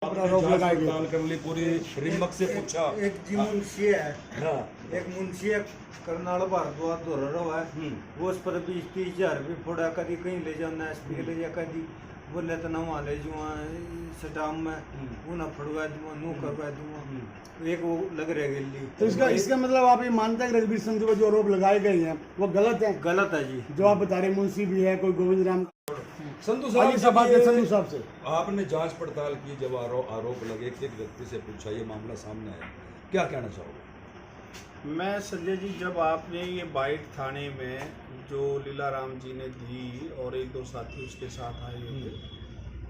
अपना आरोप लगाएंगे। करने पूरी रिमक से पूछा। एक जी मुंशी है, हाँ एक मुंशी है करनाल भारद्वाज धोरा है, वो उस पर 20-30 हजार रुपये फोड़ा, कभी कहीं ले जाओ एसपी के ले जा, कभी बोले तो ना वहाँ ले जाऊँ स्टाम में वो ना फड़वा दूँ नू करवा दूँ, एक वो लग रहे गिल्ली। तो इसका मतलब आप ये मानते हैं कि रघुवीर संधू पर जो आरोप लगाए गए हैं वो गलत है? गलत है जी। जो आप बता रहे मुंशी भी है, कोई गोविंद राम संधू बात संधू साहब से आपने जांच पड़ताल की, जब आरोप लगे कि एक व्यक्ति से पूछा, ये मामला सामने आया, क्या कहना चाहोगे? मैं संजय जी, जब आपने ये बाइट थाने में जो लीलाराम जी ने दी और एक दो साथी उसके साथ आए हुए थे,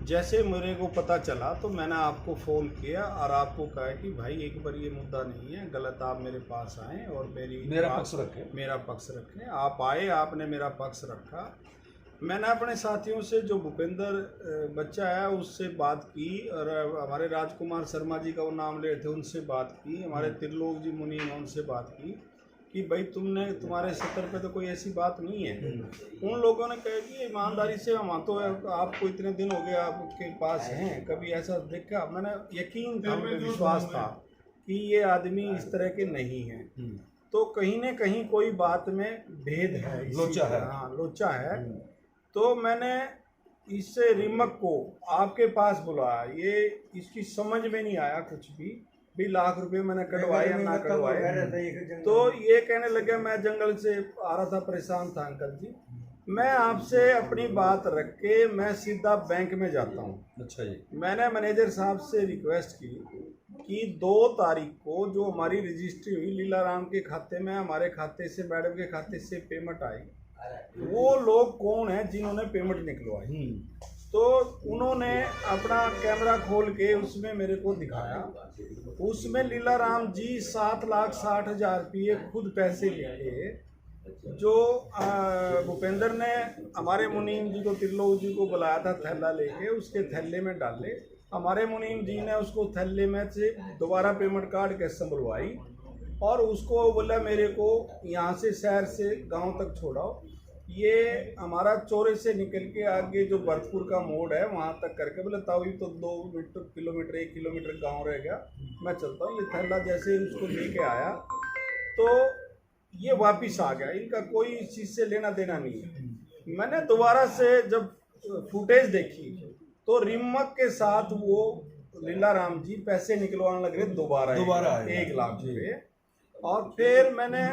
जैसे मेरे को पता चला तो मैंने आपको फ़ोन किया और आपको कहा कि भाई एक बार ये मुद्दा नहीं है, गलत आप मेरे पास आएँ और मेरा पक्ष रखें। आप आए, आपने मेरा पक्ष रखा। मैंने अपने साथियों से, जो भूपेंद्र बच्चा है उससे बात की, और हमारे राजकुमार शर्मा जी का वो नाम ले थे उनसे बात की, हमारे त्रिलोक जी मुनि ने उनसे बात की कि भाई तुम्हारे सतर पे तो कोई ऐसी बात नहीं है। उन लोगों ने कहा कि ईमानदारी से हम तो आपको इतने दिन हो गए आपके पास हैं, कभी ऐसा देखा? मैंने यकीन था, मुझे विश्वास था कि ये आदमी इस तरह के नहीं हैं। तो कहीं न कहीं कोई बात में भेद है, लोचा है। हाँ, लोचा है। तो मैंने इस रिमक को आपके पास बुलाया, ये इसकी समझ में नहीं आया कुछ भी लाख रुपए मैंने कटवाए या ना कटवाए। तो ये कहने लगे मैं जंगल से आ रहा था, परेशान था अंकल जी, मैं आपसे अपनी बात रख के मैं सीधा बैंक में जाता हूँ। अच्छा जी। मैंने मैनेजर साहब से रिक्वेस्ट की कि 2 तारीख को जो हमारी रजिस्ट्री हुई लीलाराम के खाते में, हमारे खाते से, मैडम के खाते से पेमेंट आई, वो लोग कौन है जिन्होंने पेमेंट निकलवाई। तो उन्होंने अपना कैमरा खोल के उसमें मेरे को दिखाया, उसमें लीलाराम जी 7,60,000 रुपये खुद पैसे लेके, जो भूपेंद्र ने हमारे मुनीम जी को, त्रिलोक जी को बुलाया था थैला लेके, उसके थैले में डाले। हमारे मुनीम जी ने उसको थैले में से दोबारा पेमेंट काट के संभलवाई और उसको बोला मेरे को यहाँ से शहर से गांव तक छोड़ाओ। ये हमारा चौरे से निकल के आगे जो भरतपुर का मोड़ है वहाँ तक करके, बोले ताऊ तो 1 किलोमीटर गांव रह गया, मैं चलता हूँ। ये थैला जैसे ही उसको लेके आया तो ये वापिस आ गया, इनका कोई इस चीज़ से लेना देना नहीं है। मैंने दोबारा से जब फुटेज देखी तो रिमक के साथ वो लीलाराम जी पैसे निकलवाने लग रहे दोबारा 1 लाख रुपये। और फिर मैंने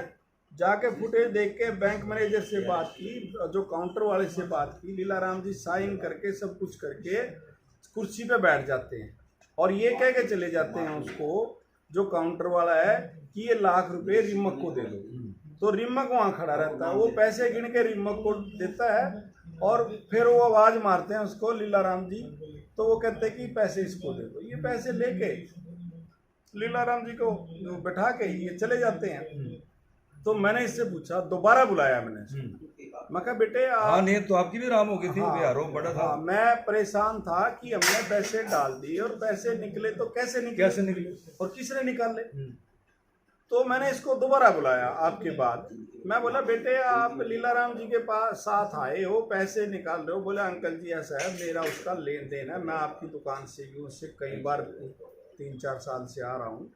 जाके फुटेज देख के बैंक मैनेजर से बात की, जो काउंटर वाले से बात की। लीलाराम जी साइन करके सब कुछ करके कुर्सी पे बैठ जाते हैं और ये कह के चले जाते हैं उसको, जो काउंटर वाला है, कि ये लाख रुपए रिमक को दे दो। तो रिमक वहाँ खड़ा रहता है, वो पैसे गिन के रिमक को देता है और फिर वो आवाज़ मारते हैं उसको लीलाराम जी, तो वो कहते हैं कि पैसे इसको दे दो। ये पैसे लेके लीलाराम जी को बैठा के ये चले जाते हैं। तो मैंने इससे पूछा, दोबारा बुलाया मैंने, मैं कहा बेटे हाँ, नहीं तो आपकी भी राम हो गई थी। हाँ, आरोप बड़ा था। हाँ, मैं परेशान था कि हमने पैसे डाल दिए और पैसे निकले तो कैसे निकले और किसने निकाले। तो मैंने इसको दोबारा बुलाया आपके बाद। मैं बोला बेटे आप लीलाराम जी के पास साथ आए हो, पैसे निकाल रहे हो। बोला अंकल जी ऐसा है, मेरा उसका लेन देन है, मैं आपकी दुकान से ही उससे कई बार 3-4 साल से आ रहा हूँ,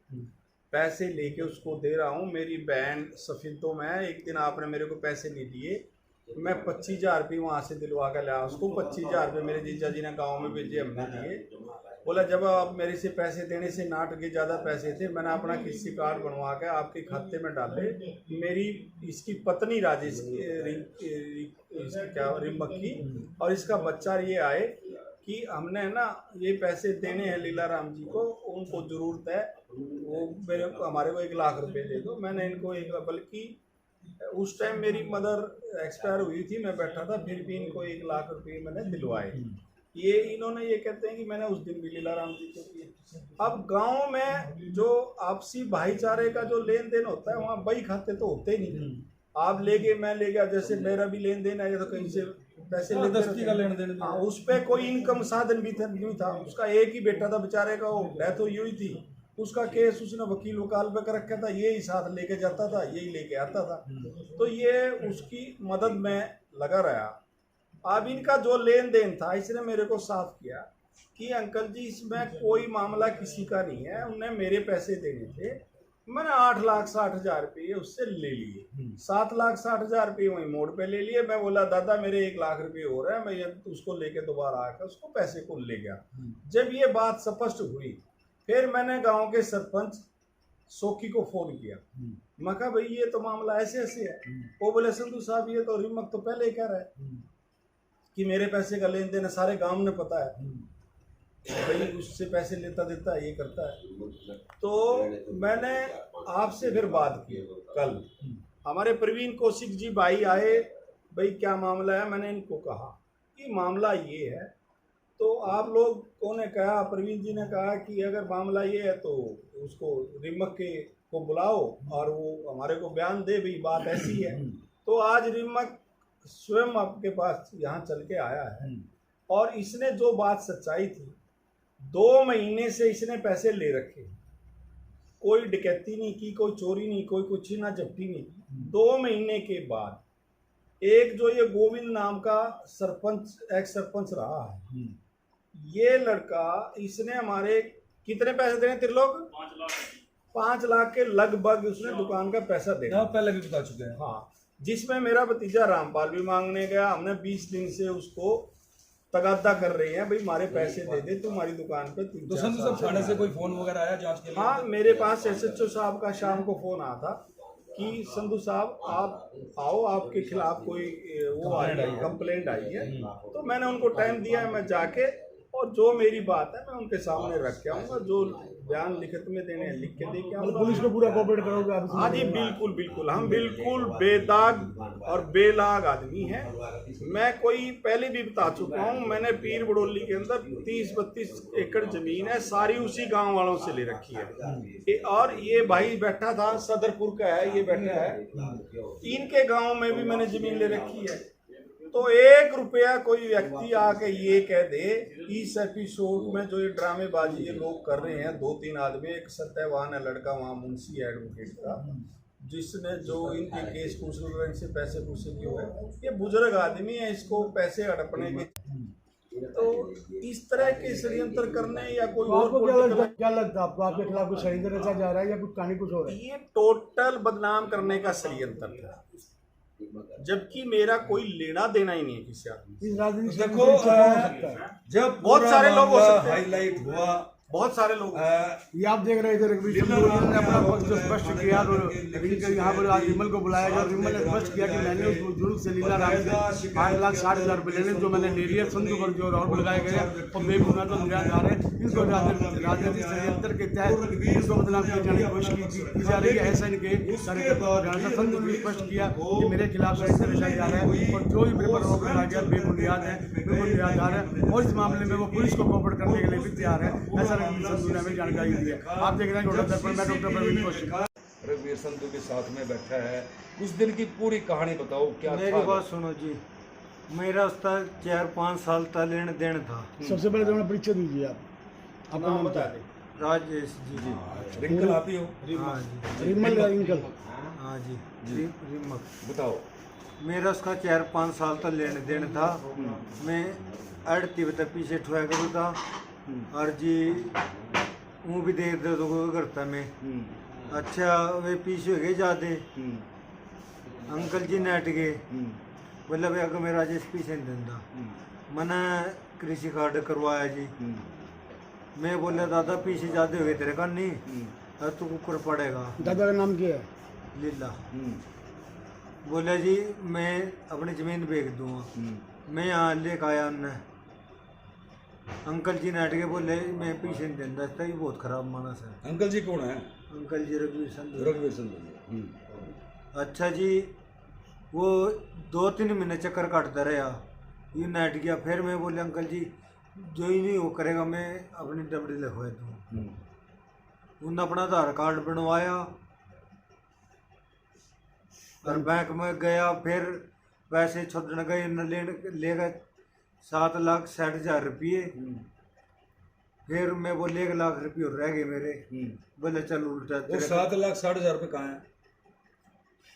पैसे लेके उसको दे रहा हूँ। मेरी बहन सफिंतों में है, एक दिन आपने मेरे को पैसे नहीं दिए, मैं 25,000 रुपये वहाँ से दिलवा कर लाया उसको। 25,000 रुपये मेरे जीजा जी ने गाँव में भेजे, हमने दिए। बोला जब आप मेरे से पैसे देने से नाट के ज़्यादा पैसे थे, मैंने अपना किसी कार्ड बनवा के आपके खाते में डाले। मेरी इसकी पत्नी राजेश क्या रिमक की और इसका बच्चा ये आए कि हमने ना ये पैसे देने हैं लीलाराम जी को, उनको ज़रूरत है, वो हमारे को 1 लाख रुपए दे दो। मैंने इनको बल्कि उस टाइम मेरी मदर एक्सपायर हुई थी, मैं बैठा था, फिर भी इनको 1 लाख रुपए मैंने दिलवाए। ये इन्होंने ये कहते हैं कि मैंने उस दिन भी लीलाराम जी को किए। अब गांव में जो आपसी भाईचारे का जो लेन देन होता है, वहाँ बही खाते तो होते ही नहीं। आप ले गए, मैं ले गया, जैसे मेरा भी लेन देन है तो कहीं से पैसे का लेन देन। हाँ, उस पर कोई इनकम साधन भी नहीं था। उसका एक ही बेटा था बेचारे का, वो डेथ हुई हुई थी, उसका केस उसने वकील वकाल पे कर रखा था, यही साथ लेके जाता था, यही लेके आता था। तो ये उसकी मदद में लगा रहा। अब इनका जो लेन देन था इसने मेरे को साफ किया कि अंकल जी इसमें कोई मामला किसी का नहीं है, उन्हें मेरे पैसे देने थे, मैंने 8,60,000 रुपये उससे ले लिए, 7,60,000 रुपये वहीं मोड़ पे ले लिए। मैं बोला दादा मेरे 1,00,000 रुपये हो रहा है, मैं ये उसको लेके दोबारा आकर उसको पैसे को ले गया। जब ये बात स्पष्ट हुई फिर मैंने गांव के सरपंच सोकी को फोन किया, मैं कहा भाई ये तो मामला ऐसे ऐसे है। वो बोले संधू साहब ये तो रिमक तो पहले ही कह रहा है कि मेरे पैसे का लेन देन सारे गांव ने पता है, भाई उससे पैसे लेता देता है, ये करता है। तो मैंने आपसे फिर बात की कल, हमारे प्रवीण कौशिक जी भाई आए, भाई क्या मामला है, मैंने इनको कहा कि मामला ये है। तो आप लोगों ने कहा, प्रवीण जी ने कहा कि अगर मामला ये है तो उसको रिमक के को बुलाओ और वो हमारे को बयान दे, भाई बात ऐसी है। तो आज रिमक स्वयं आपके पास यहाँ चल के आया है और इसने जो बात सच्चाई थी, 2 महीने से इसने पैसे ले रखे, कोई डकैती नहीं की, कोई चोरी नहीं, कोई कुछ ना जब्ती नहीं की। 2 महीने के बाद एक जो ये गोविंद नाम का सरपंच, एक्स सरपंच रहा है, ये लड़का, इसने हमारे कितने पैसे देने त्रिलोक? 5 लाख के लगभग उसने दुकान का पैसा दे दिया। पहले भी बता चुके हैं। हाँ, जिसमें मेरा भतीजा रामपाल भी मांगने गया। हमने 20 दिन से उसको तगादा कर रहे हैं, भाई हमारे पैसे दे दे, तुम्हारी दुकान पे 3-4 तो संधू साहब थाने से कोई फोन वगैरह आया जांच के लिए? हाँ, मेरे पास एसएचओ साहब का शाम को फोन आया था कि संधू साहब आप आओ, आपके खिलाफ कोई वो आई है, कंप्लेंट आई है। तो मैंने उनको टाइम दिया है, मैं जाके और जो मेरी बात है मैं उनके सामने रख के आऊँगा, जो बयान लिखित में देने हैं लिख के दे के आऊँगा। पुलिस को पूरा कोऑपरेट करोगे आप? हाँ जी, बिल्कुल बिल्कुल, हम बिल्कुल बेदाग और बेलाग आदमी हैं। मैं कोई पहले भी बता चुका हूँ, मैंने पीर बड़ोली के अंदर 30-32 एकड़ जमीन है, सारी उसी गांव वालों से ले रखी है। और ये भाई बैठा था, सदरपुर का है, ये बैठा है, इनके गाँव में भी मैंने जमीन ले रखी है। तो 1 रुपया कोई व्यक्ति आके ये कह दे, इस एपिसोड में जो ये ड्रामेबाजी ये लोग कर रहे हैं, 2-3 आदमी, एक सत्यवान है लड़का वहाँ मुंशी एडवोकेट का, जिसने जो इनके केस पूछ रहे इनसे पैसे पूछे क्यों है, ये बुजुर्ग आदमी है, इसको पैसे हड़पने के। तो इस तरह के षड्यंत्र करने या कोई और आपको क्या लगता है आपको आपके खिलाफ कुछ षड्यंत्र रचा जा रहा है या कुछ कहानी कुछ हो रहा है? ये टोटल बदनाम करने का षड्यंत्र था, जबकि मेरा कोई लेना देना ही नहीं है किसी आदमी। इस राजनीति से देखो, कोई चर्चा हो सकता है। जब बहुत सारे लोग हो सकते हैं, हाईलाइट हुआ, बहुत सारे लोग। ये आप देख रहे थे रघुवीर सिंह ने अपना पक्ष जो स्पष्ट किया, तो यहाँ पर आज विमल को बुलाया गया और विमल ने स्पष्ट किया कि मैंने उस बुजुर्ग से लीला राम से 5,60,000 रुपये लेने जो मैंने ले लिया, संधू पर जो आरोप लगाए गए और बेबुनियाद और निराधार है, इनको राजनीतिक षड्यंत्र के तहत इसको बदनाम किए जाने की कोशिश की जा रही है। ऐसा इनके कार्यकर्ता संधू ने स्पष्ट किया कि मेरे खिलाफ षड्यंत्र रचा जा रहा है और जो भी मेरे पर आरोप लगाया गया बेबुनियाद है, निराधार है और इस मामले में वो पुलिस को कोऑपरेट करने के लिए भी तैयार है, ऐसा संधू ने हमें जानकारी दी है। आप देख रहे हैं डॉक्टर प्रवीण कौशिक। रघुवीर संधू के साथ में बैठा है, उस दिन की पूरी कहानी बताओ क्या मेरी था? बात सुनो जी, मेरा उसका 4-5 साल का लेन देन था। सबसे पहले तो अपना परिचय दीजिए आप, अपना नाम बता बताइए। दें। राजेश जी। रिंकल आप ही हो? हाँ जी, रिमल रिंकल। हाँ जी, रिमक। बताओ। मेरा उसका 4-5 साल का लेन देन था। मैं अड़ती बता पीछे ठुआ करूँ था और जी वो भी देर दे दो करता मैं। अच्छा वे पीछे हो गए ज़्यादा, अंकल जी नेट गए, बोला भाई अगर मैं राजेश पीछे नहीं देता, मैंने कृषि कार्ड करवाया जी। मैं बोला दादा पीछे ज़्यादा हो गए तेरे का नहीं, और तू कुकर पड़ेगा। दादा का नाम क्या है? लीला। बोला जी मैं अपनी ज़मीन बेच दूँगा। मैं यहाँ लेकर आया उन्हें, अंकल जी ने हट के बोले मैं पीछे नहीं देता, इसका भी बहुत खराब मानस है। अंकल जी कौन है? अंकल जी रघुवीर संधू। रघुवीर संधू। अच्छा जी, वो 2-3 महीने चक्कर काटता रहा, ये नेट गया। फिर मैं बोले अंकल जी जो ही नहीं वो करेगा मैं अपनी डबड़ी लिखवा दूँ। उन्होंने अपना आधार कार्ड बनवाया और बैंक में गया, फिर पैसे छोड़ने गए, ले गए 7,60,000 रुपये। फिर मैं बोले 1,00,000 रुपये और रह गए मेरे। बोले चल उल्टा वो 7,60,000 रुपये कहाँ है?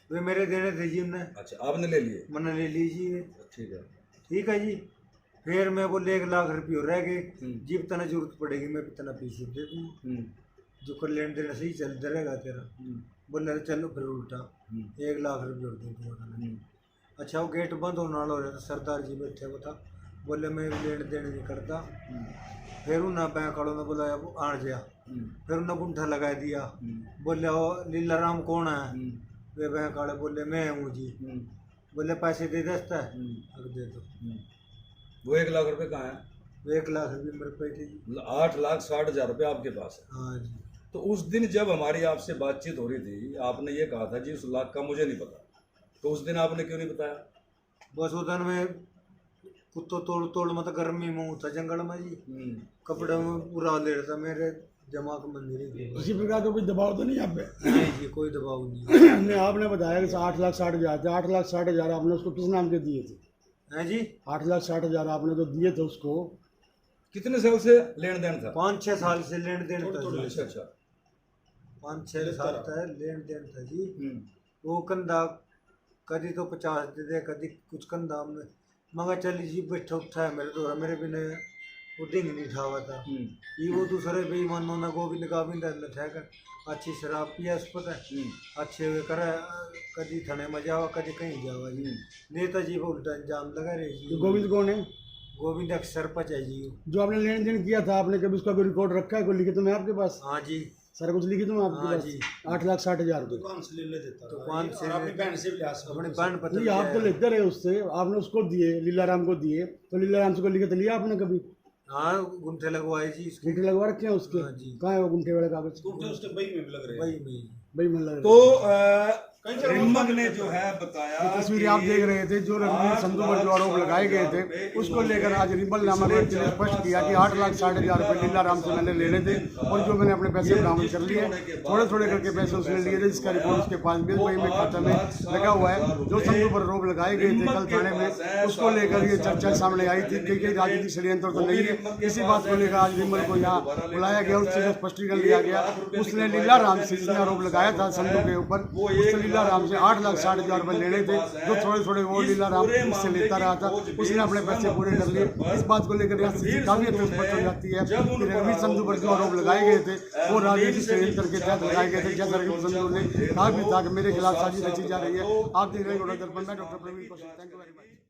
वे मेरे देने थे जी उन्हें। अच्छा, आपने ले लिए? मैंने ले लीजिए। ठीक है। ठीक है जी। फिर मैं बोले 1 लाख रुपये रह गए, जब तना जरूरत पड़ेगी मैं इतना पैसे दे दूँ, जो कर लेन देन सही चलता रहेगा तेरा। बोले चलो फिर उल्टा 1 लाख रुपये और दे दूँगा। अच्छा वो गेट बंद होने वाला हो रहा था, सरदार जी बैठे वो था, बोले मैं लेन देन नहीं करता। फिर उन्हें बैंक वालों ने बुलाया, आण गया, फिर उन्हें गुंठा लगा दिया। बोले वो लीला राम कौन है? वे बैंक वाले बोले मैं हूँ जी। बोले पैसे दे देता है, अब दे दो। वो 1 लाख रुपए कहाँ है? वो 1 लाख रुपये मेरे पे थी जी। 8,60,000 रुपये आपके पास है। हाँ जी। तो उस दिन जब हमारी आपसे बातचीत हो रही थी, आपने ये कहा था जी उस लाख का मुझे नहीं पता, तो उस दिन आपने क्यों नहीं बताया? बस उधर में कुत्तो तोड़ मत गर्मी में था जंगल में जी, कपड़े में पूरा ले रहा था मेरे दिमाग में मंदिर। किसी प्रकार का कोई दबाव तो नहीं आप पे? नहीं जी कोई दबाव नहीं। नहीं, आपने बताया कि 8,60,000 थे। 8,60,000 आपने उसको किस नाम के दिए थे? हैं जी 8,60,000 आपने तो दिए थे उसको। कितने साल से लेन देन था? 5-6 साल से लेन देन था जी। अच्छा अच्छा। 5-6 साल था लेन देन था जी। वो कंधा कभी तो 50 दे दे, कभी कुछ कंधा में मगर चली जी बैठा उठा है मेरे तो मेरे बिना वो डिंग नहीं उठा हुआ था। ये वो दूसरे बेईमानों ने गोविंद गोविंद ठहकर अच्छी शराब पिया उस पर अच्छे वे करे, कभी थाने में जावा कभी कहीं जावा जी। नेताजी को उल्टा अंजाम लगा रहे जी। गोविंद कौन है? गोविंद एक सरपंच है जी। जो आपने लेन देन किया था, आपने कभी उसका कोई रिकॉर्ड रखा है? कोई लिखित में आपके पास? हाँ जी सारा कुछ लिखित में आपके हाँ पास? जी। 8,60,000 रुपये। दुकान से अपनी बहन पता नहीं, आप तो लेते रहे उससे, आपने उसको दिए, लीला राम को दिए, तो लीला राम से कोई लिखित लिया आपने कभी? हाँ गुंठे लगवाए जी इसके। गुंठे लगवा रखे हैं उसके? हाँ जी। कहाँ है वो गुंठे वाले कागज? उसके बही में भी लग रहे वही में भाई मन लग तो रहा है। रिम्मक ने जो है बताया, तस्वीरें आप देख रहे थे, जो रणवीर संधू पर जो आरोप लगाए गए थे उसको लेकर आज रिम्बल नामक व्यक्ति ने स्पष्ट किया कि 8,60,000 रुपये लीला राम से मैंने लेने थे और जो मैंने अपने पैसे बरामद कर लिए, थोड़े थोड़े करके पैसे उसने लिए थे, जिसका रिपोर्ट उसके पास भी वही में खाता में लगा हुआ है। जो संधू पर आरोप लगाए गए थे कल थाने में, उसको लेकर ये चर्चा सामने आई थी कि कोई राजनीतिक षड्यंत्र तो नहीं है। इसी बात को लेकर आज रिम्बल को यहाँ बुलाया गया, उससे स्पष्टीकरण लिया गया। उसने लीला राम से जिसने आरोप लगाया था संधू के ऊपर, उसने लीला राम से 8,60,000 रुपये लेने थे, जो थोड़े थोड़े वो लीला राम इससे लेता रहा था, उसने अपने पैसे पूरे कर लिए। इस बात को लेकर यहाँ स्थिति काफी हद तक स्पष्ट हो जाती है कि रणवीर संधू पर जो आरोप लगाए गए थे वो राजनीतिक षड्यंत्र के तहत लगाए गए थे। जैसा रणवीर संधू ने कहा भी था कि मेरे खिलाफ साजिश रची जा रही है। आप देख रहे हैं दर्पण में doctor Praveen Kaushik. Thank you very much.